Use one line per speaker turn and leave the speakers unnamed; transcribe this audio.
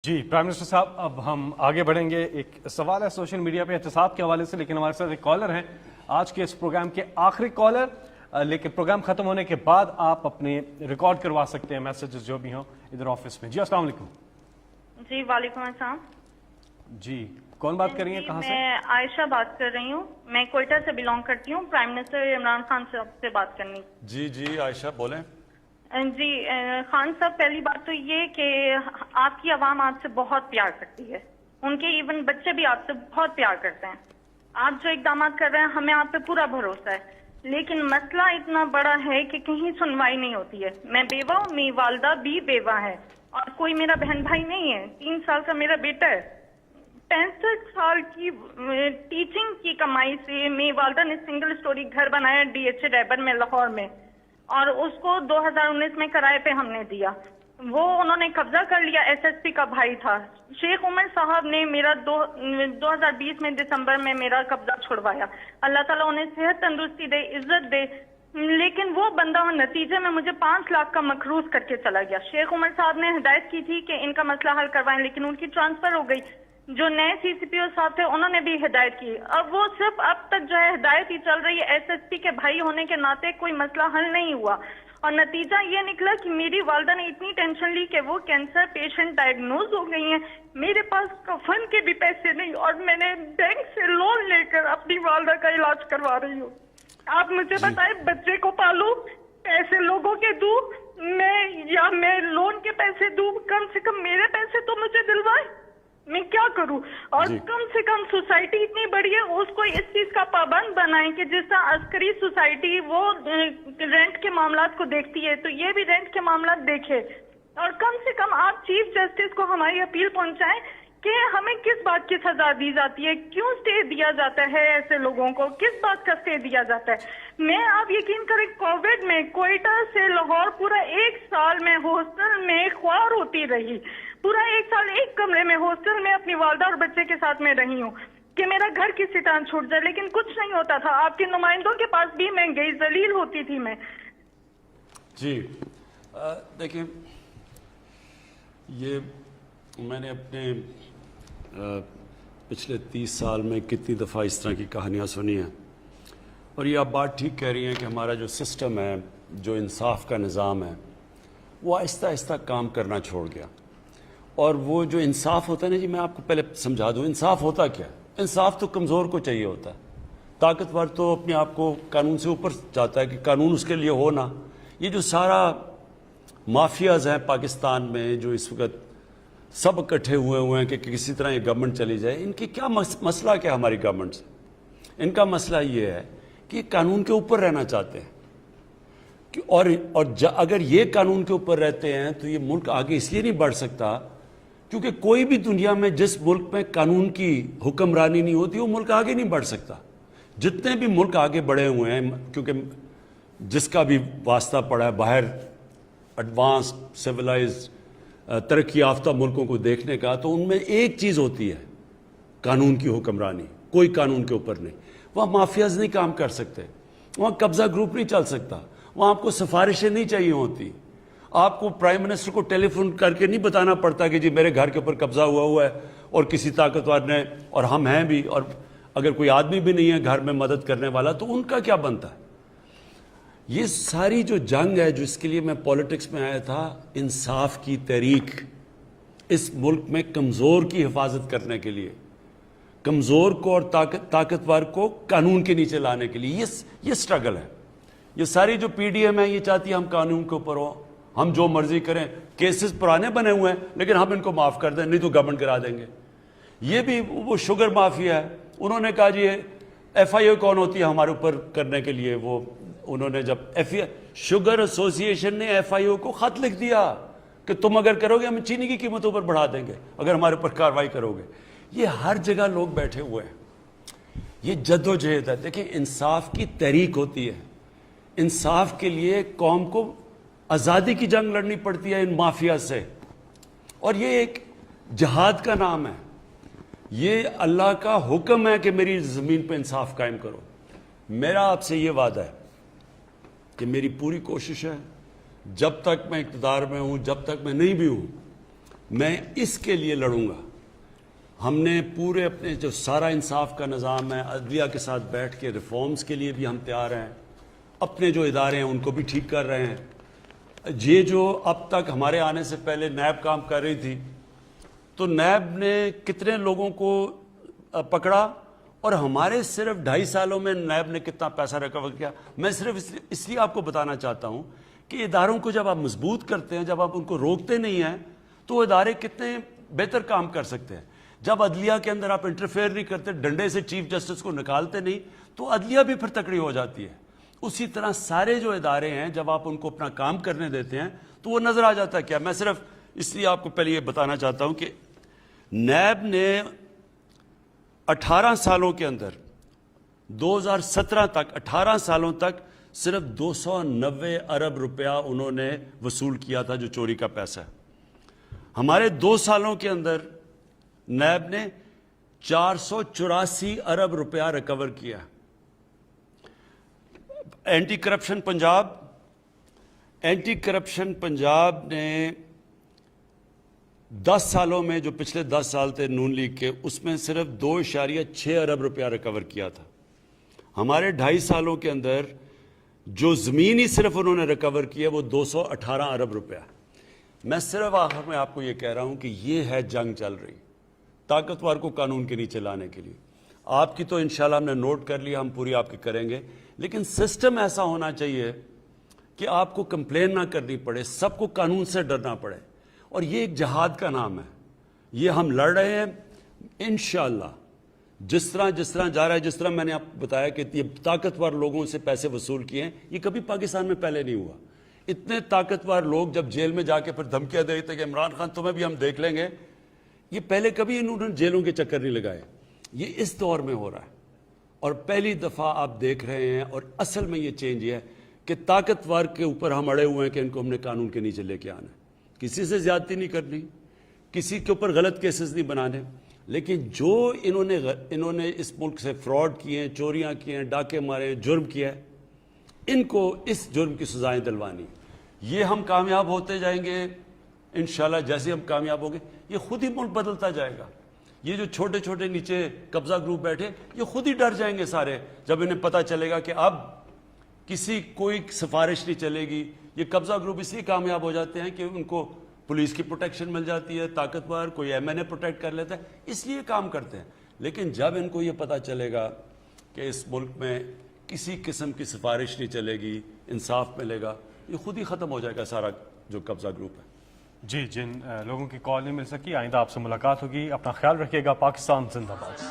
G prime minister صاحب، اب ہم آگے بڑھیں گے. ایک سوال ہے سوشل میڈیا پہ احتساب کے حوالے سے، لیکن ہمارے ساتھ ایک کالر ہیں آج کے اس پروگرام کے آخری کالر. لیکن پروگرام ختم ہونے کے بعد آپ اپنے ریکارڈ کروا سکتے ہیں میسیجز جو بھی ہوں ادھر آفس میں. جی السلام علیکم.
جی وعلیکم السلام.
جی کون بات کر رہی ہیں، کہاں سے؟
میں عائشہ بات کر رہی ہوں، میں کوئٹہ سے بلانگ کرتی ہوں. پرائم منسٹر عمران خان صاحب سے بات کرنی.
جی عائشہ بولیں.
جی خان صاحب، پہلی بات تو یہ کہ آپ کی عوام آپ سے بہت پیار کرتی ہے، ان کے ایون بچے بھی آپ سے بہت پیار کرتے ہیں. آپ جو اقدامات کر رہے ہیں ہمیں آپ پہ پورا بھروسہ ہے، لیکن مسئلہ اتنا بڑا ہے کہ کہیں سنوائی نہیں ہوتی ہے. میں بیوہ ہوں، میری والدہ بھی بیوہ ہے اور کوئی میرا بہن بھائی نہیں ہے. 3 سال کا میرا بیٹا ہے. 65 سال کی ٹیچنگ کی کمائی سے میری والدہ نے سنگل سٹوری گھر بنایا DH ریبر میں، لاہور میں، اور اس کو 2019 میں کرائے پہ ہم نے دیا. وہ انہوں نے قبضہ کر لیا. SSP کا بھائی تھا شیخ عمر صاحب نے میرا 2020 میں دسمبر میں میرا قبضہ چھڑوایا. اللہ تعالیٰ انہیں صحت تندرستی دے، عزت دے. لیکن وہ بندہ نتیجے میں مجھے 5 لاکھ کا مقروض کر کے چلا گیا. شیخ عمر صاحب نے ہدایت کی تھی کہ ان کا مسئلہ حل کروائیں، لیکن ان کی ٹرانسفر ہو گئی. جو نئے CCPO صاحب تھے انہوں نے بھی ہدایت کی. اب وہ صرف اب تک جو ہے ہدایت ہی چل رہی ہے. SSP کے بھائی ہونے کے ناطے کوئی مسئلہ حل نہیں ہوا، اور نتیجہ یہ نکلا کہ میری والدہ نے اتنی ٹینشن لی کہ وہ کینسر پیشنٹ ڈائگنوز ہو گئی ہیں. میرے پاس کفن کے بھی پیسے نہیں، اور میں نے بینک سے لون لے کر اپنی والدہ کا علاج کروا رہی ہوں. آپ مجھے بتائیں، بچے کو پالوں، پیسے لوگوں کے دوں میں لون کے پیسے دوں؟ کم سے کم میرے پیسے تو مجھے دلوائے. میں کیا کروں؟ اور کم سے کم سوسائٹی اتنی بڑی ہے، اس کو اس چیز کا پابند بنائیں کہ جس طرح عسکری سوسائٹی وہ رینٹ کے معاملات کو دیکھتی ہے تو یہ بھی رینٹ کے معاملات دیکھے. اور کم سے کم آپ چیف جسٹس کو ہماری اپیل پہنچائیں کہ ہمیں کس بات کی سزا دی جاتی ہے، کیوں سٹے دیا جاتا ہے ایسے لوگوں کو، کس بات کا سٹے دیا جاتا ہے. میں آپ یقین کریں، کووڈ میں کوئٹہ سے لاہور پورا 1 سال میں ہاسٹل میں خوار ہوتی رہی. پورا 1 سال ایک کمرے میں ہاسٹل میں اپنی والدہ اور بچے کے ساتھ میں رہی ہوں کہ میرا گھر کسی طرح چھوٹ جائے، لیکن کچھ نہیں ہوتا تھا. آپ کے نمائندوں کے پاس بھی میں گئی، ذلیل ہوتی تھی میں.
جی دیکھیں، یہ میں نے اپنے پچھلے 30 سال میں کتنی دفعہ اس طرح کی کہانیاں سنی ہیں، اور یہ آپ بات ٹھیک کہہ رہی ہیں کہ ہمارا جو سسٹم ہے، جو انصاف کا نظام ہے، وہ آہستہ آہستہ کام کرنا چھوڑ گیا. اور وہ جو انصاف ہوتا ہے نا جی، میں آپ کو پہلے سمجھا دوں انصاف ہوتا کیا ہے. انصاف تو کمزور کو چاہیے ہوتا ہے، طاقتور تو اپنے آپ کو قانون سے اوپر چاہتا ہے کہ قانون اس کے لیے ہو نا. یہ جو سارا مافیاز ہیں پاکستان میں جو اس وقت سب اکٹھے ہوئے ہیں کہ کسی طرح یہ گورنمنٹ چلی جائے، ان کی کیا مسئلہ کیا ہماری گورنمنٹ سے؟ ان کا مسئلہ یہ ہے کہ یہ قانون کے اوپر رہنا چاہتے ہیں، اور اگر یہ قانون کے اوپر رہتے ہیں تو یہ ملک آگے اس لیے نہیں بڑھ سکتا کیونکہ کوئی بھی دنیا میں جس ملک میں قانون کی حکمرانی نہیں ہوتی وہ ملک آگے نہیں بڑھ سکتا. جتنے بھی ملک آگے بڑھے ہوئے ہیں، کیونکہ جس کا بھی واسطہ پڑا ہے باہر ایڈوانس سویلائز ترقی یافتہ ملکوں کو دیکھنے کا، تو ان میں ایک چیز ہوتی ہے، قانون کی حکمرانی. کوئی قانون کے اوپر نہیں. وہاں مافیاز نہیں کام کر سکتے، وہاں قبضہ گروپ نہیں چل سکتا، وہاں آپ کو سفارشیں نہیں چاہیے ہوتی. آپ کو پرائم منسٹر کو ٹیلی فون کر کے نہیں بتانا پڑتا کہ جی میرے گھر کے اوپر قبضہ ہوا ہے اور کسی طاقتور نے، اور ہم ہیں بھی، اور اگر کوئی آدمی بھی نہیں ہے گھر میں مدد کرنے والا تو ان کا کیا بنتا ہے. یہ ساری جو جنگ ہے جو اس کے لیے میں پولیٹکس میں آیا تھا، انصاف کی تحریک، اس ملک میں کمزور کی حفاظت کرنے کے لیے، کمزور کو اور طاقتور کو قانون کے نیچے لانے کے لیے یہ سٹرگل ہے. یہ ساری جو PDM ہے یہ چاہتی ہے ہم قانون کے اوپر ہوں، ہم جو مرضی کریں. کیسز پرانے بنے ہوئے ہیں لیکن ہم ان کو معاف کر دیں، نہیں تو گورنمنٹ کرا دیں گے. یہ بھی وہ شوگر مافیا ہے، انہوں نے کہا جی FIO کون ہوتی ہے ہمارے اوپر کرنے کے لیے. وہ انہوں نے جب شوگر ایسوسی ایشن نے FIO کو خط لکھ دیا کہ تم اگر کرو گے ہم چینی کی قیمتوں پر بڑھا دیں گے اگر ہمارے اوپر کارروائی کرو گے. یہ ہر جگہ لوگ بیٹھے ہوئے ہیں. یہ جد و جہد ہے. دیکھیں انصاف کی تحریک ہوتی ہے، انصاف کے لیے قوم کو آزادی کی جنگ لڑنی پڑتی ہے ان مافیا سے، اور یہ ایک جہاد کا نام ہے. یہ اللہ کا حکم ہے کہ میری زمین پہ انصاف قائم کرو. میرا آپ سے یہ وعدہ ہے کہ میری پوری کوشش ہے جب تک میں اقتدار میں ہوں، جب تک میں نہیں بھی ہوں، میں اس کے لیے لڑوں گا. ہم نے پورے اپنے جو سارا انصاف کا نظام ہے عدلیہ کے ساتھ بیٹھ کے ریفارمز کے لیے بھی ہم تیار ہیں. اپنے جو ادارے ہیں ان کو بھی ٹھیک کر رہے ہیں. یہ جو اب تک ہمارے آنے سے پہلے نیب کام کر رہی تھی تو نیب نے کتنے لوگوں کو پکڑا اور ہمارے صرف 2.5 سالوں میں نیب نے کتنا پیسہ ریکور کیا. میں صرف اس لیے آپ کو بتانا چاہتا ہوں کہ اداروں کو جب آپ مضبوط کرتے ہیں, جب آپ ان کو روکتے نہیں ہیں تو وہ ادارے کتنے بہتر کام کر سکتے ہیں. جب عدلیہ کے اندر آپ انٹرفیئر نہیں کرتے, ڈنڈے سے چیف جسٹس کو نکالتے نہیں, تو عدلیہ بھی پھر تکڑی ہو جاتی ہے. اسی طرح سارے جو ادارے ہیں جب آپ ان کو اپنا کام کرنے دیتے ہیں تو وہ نظر آ جاتا ہے. کیا میں صرف اس لیے آپ کو پہلے یہ بتانا چاہتا ہوں کہ نیب نے 18 سالوں کے اندر 2017 تک 18 سالوں تک صرف 290 ارب روپیہ انہوں نے وصول کیا تھا جو چوری کا پیسہ ہے. ہمارے 2 سالوں کے اندر نیب نے 484 ارب روپیہ ریکور کیا. اینٹی کرپشن پنجاب نے 10 سالوں میں, جو پچھلے 10 سال تھے نون لیگ کے, اس میں صرف 2.6 ارب روپیہ ریکور کیا تھا. ہمارے 2.5 سالوں کے اندر جو زمین ہی صرف انہوں نے ریکور کیا وہ 218 ارب روپیہ. میں صرف آخر میں آپ کو یہ کہہ رہا ہوں کہ یہ ہے جنگ چل رہی طاقتور کو قانون کے نیچے لانے کے لیے. آپ کی تو انشاءاللہ ہم نے نوٹ کر لیا, ہم پوری آپ کی کریں گے, لیکن سسٹم ایسا ہونا چاہیے کہ آپ کو کمپلین نہ کرنی پڑے, سب کو قانون سے ڈرنا پڑے. اور یہ ایک جہاد کا نام ہے, یہ ہم لڑ رہے ہیں انشاءاللہ. جس طرح جا رہا ہے, جس طرح میں نے آپ کو بتایا کہ یہ طاقتور لوگوں سے پیسے وصول کیے ہیں, یہ کبھی پاکستان میں پہلے نہیں ہوا. اتنے طاقتور لوگ جب جیل میں جا کے پھر دھمکیاں دے رہے تھے کہ عمران خان تمہیں بھی ہم دیکھ لیں گے, یہ پہلے کبھی انہوں نے جیلوں کے چکر نہیں لگائے. یہ اس دور میں ہو رہا ہے اور پہلی دفعہ آپ دیکھ رہے ہیں. اور اصل میں یہ چینج یہ ہے کہ طاقتور کے اوپر ہم اڑے ہوئے ہیں کہ ان کو ہم نے قانون کے نیچے لے کے آنا ہے. کسی سے زیادتی نہیں کرنی, کسی کے اوپر غلط کیسز نہیں بنانے, لیکن جو انہوں نے اس ملک سے فراڈ کیے ہیں, چوریاں کی ہیں, ڈاکے مارے ہیں, جرم کیا ہے, ان کو اس جرم کی سزائیں دلوانی. یہ ہم کامیاب ہوتے جائیں گے انشاءاللہ. جیسے ہم کامیاب ہوں گے یہ خود ہی ملک بدلتا جائے گا. یہ جو چھوٹے چھوٹے نیچے قبضہ گروپ بیٹھے, یہ خود ہی ڈر جائیں گے سارے جب انہیں پتہ چلے گا کہ اب کسی کوئی سفارش نہیں چلے گی. یہ قبضہ گروپ اس لیے کامیاب ہو جاتے ہیں کہ ان کو پولیس کی پروٹیکشن مل جاتی ہے, طاقتور کوئی ایم این اے پروٹیکٹ کر لیتا ہے, اس لیے کام کرتے ہیں. لیکن جب ان کو یہ پتہ چلے گا کہ اس ملک میں کسی قسم کی سفارش نہیں چلے گی, انصاف ملے گا, یہ خود ہی ختم ہو جائے گا سارا جو قبضہ گروپ ہے.
جی, جن لوگوں کی کال نہیں مل سکی, آئندہ آپ سے ملاقات ہوگی. اپنا خیال رکھیے گا. پاکستان زندہ باد.